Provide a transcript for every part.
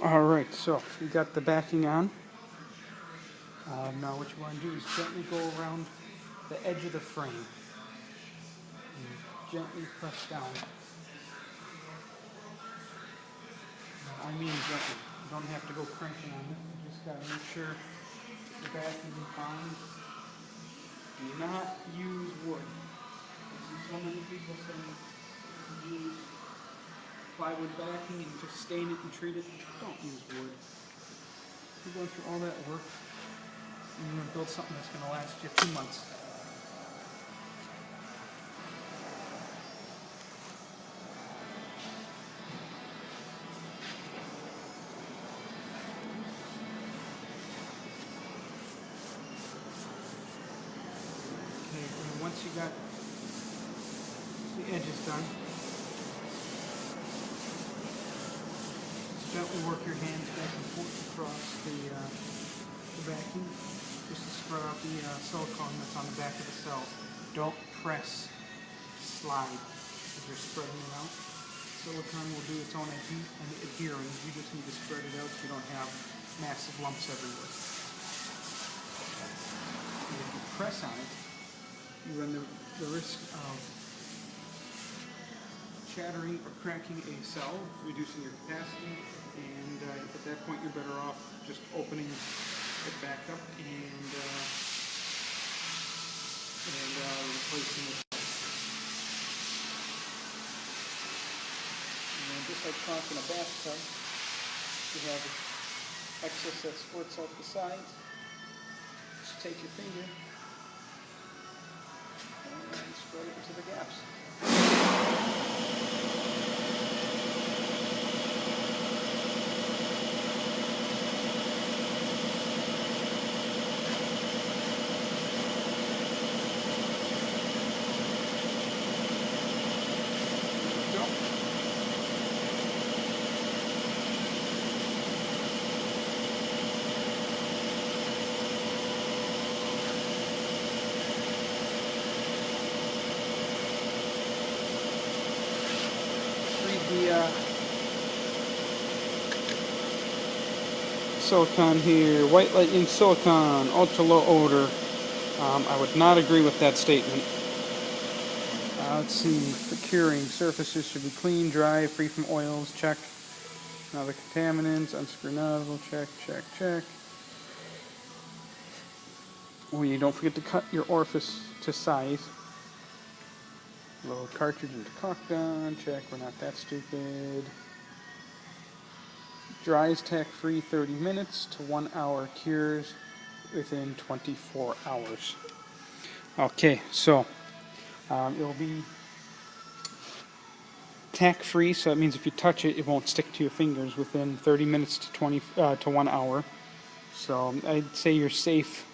Alright, so we got the backing on. Now what you want to do is gently go around the edge of the frame and gently press down. I mean gently. You don't have to go cranking on it. You just got to make sure the backing is fine. Do not use wood. I see so many people saying use plywood backing and just stain it and treat it. Don't use wood. You're going through all that work and you're going to build something that's going to last you 2 months. Okay, and once you got the edges done, gently work your hands back and forth across the backing, just to spread out the silicone that's on the back of the cell. Don't press, slide as you're spreading it out. Silicone will do its own adhering. You just need to spread it out so you don't have massive lumps everywhere. And if you press on it, you run the risk of shattering or cracking a cell, reducing your capacity, and at that point you're better off just opening it back up and replacing it. And just like caulking a bathtub, you have excess that squirts out the sides. Just take your finger and spread it into the gaps. The silicone here, White Lightning silicone, ultra low odor. I would not agree with that statement. Let's see, for curing, surfaces should be clean, dry, free from oils, check. Now the contaminants, unscrew nozzle, check, check, check. Oh, you don't forget to cut your orifice to size. Load cartridge into caulk gun, check, we're not that stupid. Dries tack-free 30 minutes to 1 hour, cures within 24 hours. Okay, so it'll be tack-free, so that means if you touch it, it won't stick to your fingers within 30 minutes to 1 hour. So I'd say your safe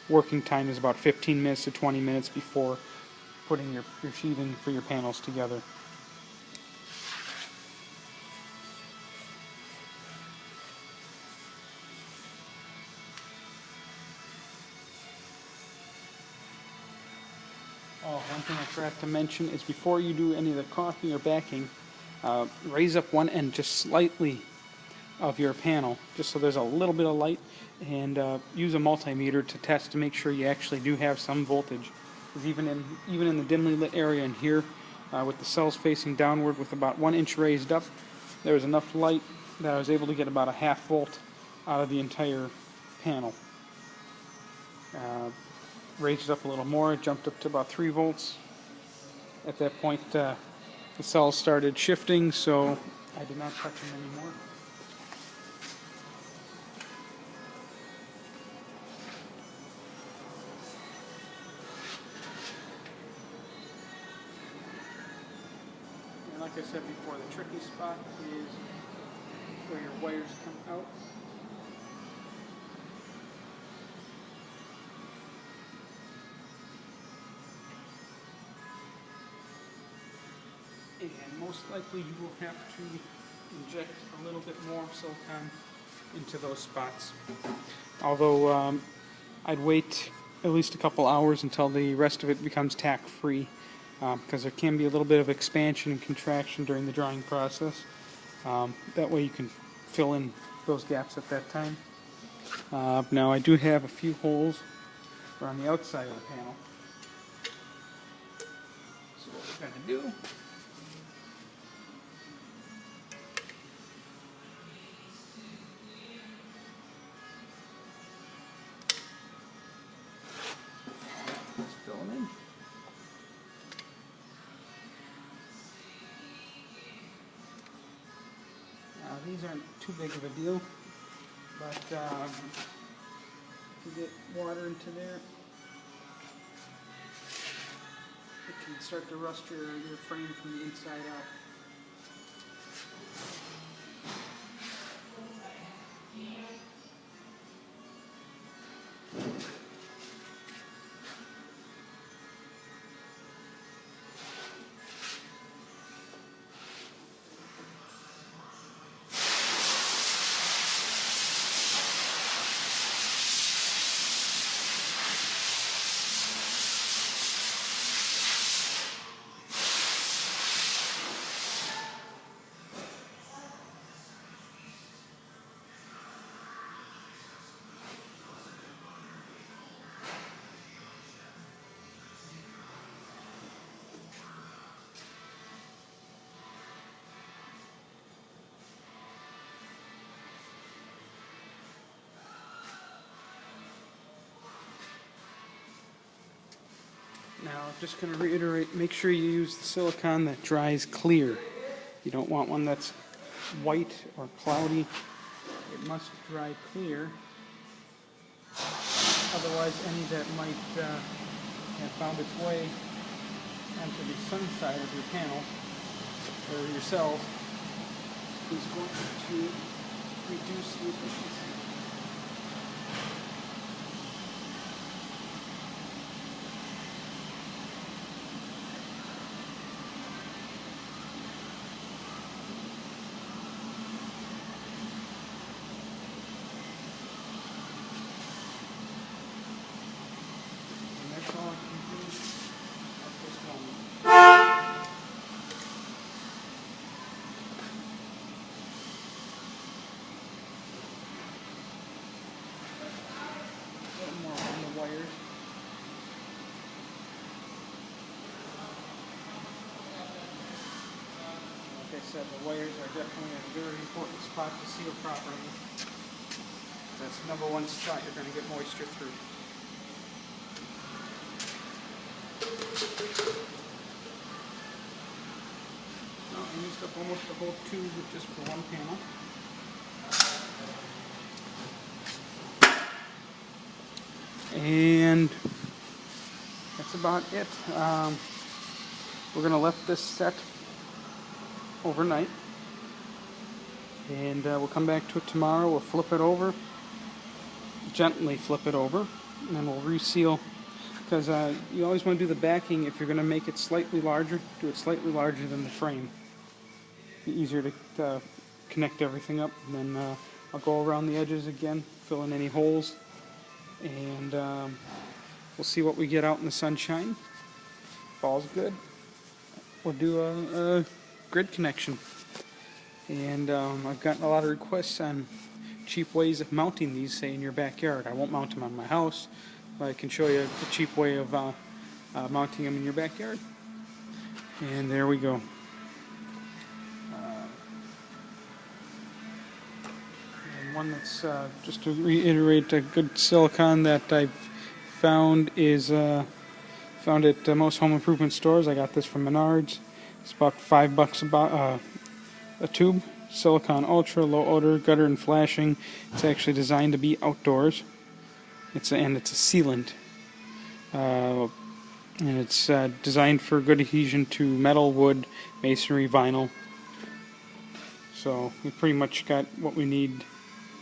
working time is about 15 minutes to 20 minutes before putting your sheathing for your panels together. Oh, one thing I forgot to mention is before you do any of the caulking or backing, raise up one end just slightly of your panel, just so there's a little bit of light, and use a multimeter to test to make sure you actually do have some voltage. Because even in the dimly lit area in here, with the cells facing downward with about 1 inch raised up, there was enough light that I was able to get about a ½ volt out of the entire panel. Raised it up a little more, it jumped up to about 3 volts. At that point, the cells started shifting, so I did not touch them anymore. And like I said before, the tricky spot is where your wires come out. And most likely you will have to inject a little bit more silicone into those spots. Although I'd wait at least a couple hours until the rest of it becomes tack-free, because there can be a little bit of expansion and contraction during the drying process. That way you can fill in those gaps at that time. Now I do have a few holes around the outside of the panel. So what we're going to do is fill them in. Now these aren't too big of a deal, but if you get water into there, it can start to rust your frame from the inside out. Now, I'm just going to reiterate, make sure you use the silicone that dries clear. You don't want one that's white or cloudy. It must dry clear. Otherwise, any that might have found its way onto the sun side of your panel or your cells is going to reduce the efficiency. Like I said, the wires are definitely a very important spot to seal properly. That's the number one spot you're going to get moisture through. Now, I used up almost the whole tube just for one panel. And that's about it. We're going to let this set overnight, and we'll come back to it tomorrow. We'll flip it over, gently flip it over, and then we'll reseal, because you always want to do the backing. If you're going to make it slightly larger, do it slightly larger than the frame. Be easier to connect everything up. And then I'll go around the edges again, fill in any holes, and we'll see what we get out in the sunshine. If all's good, we'll do a grid connection. And I've gotten a lot of requests on cheap ways of mounting these, say, in your backyard. I won't mount them on my house, but I can show you a cheap way of mounting them in your backyard. And there we go. And one that's, just to reiterate, a good silicone that I've found is found at most home improvement stores. I got this from Menards. It's about $5 a tube. Silicone Ultra, low odor, gutter and flashing. It's actually designed to be outdoors. And it's a sealant. And it's designed for good adhesion to metal, wood, masonry, vinyl. So we pretty much got what we need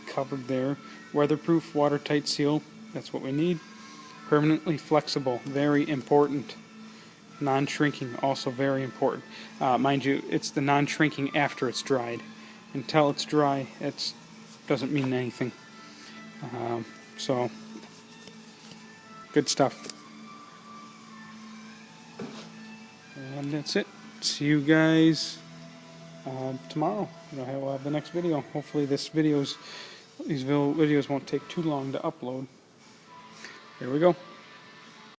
covered there. Weatherproof, watertight seal. That's what we need. Permanently flexible. Very important. Non-shrinking, also very important. Mind you, it's the non-shrinking after it's dried. Until it's dry, it doesn't mean anything. So, good stuff. And that's it. See you guys tomorrow. We'll have the next video. Hopefully these videos won't take too long to upload. Here we go.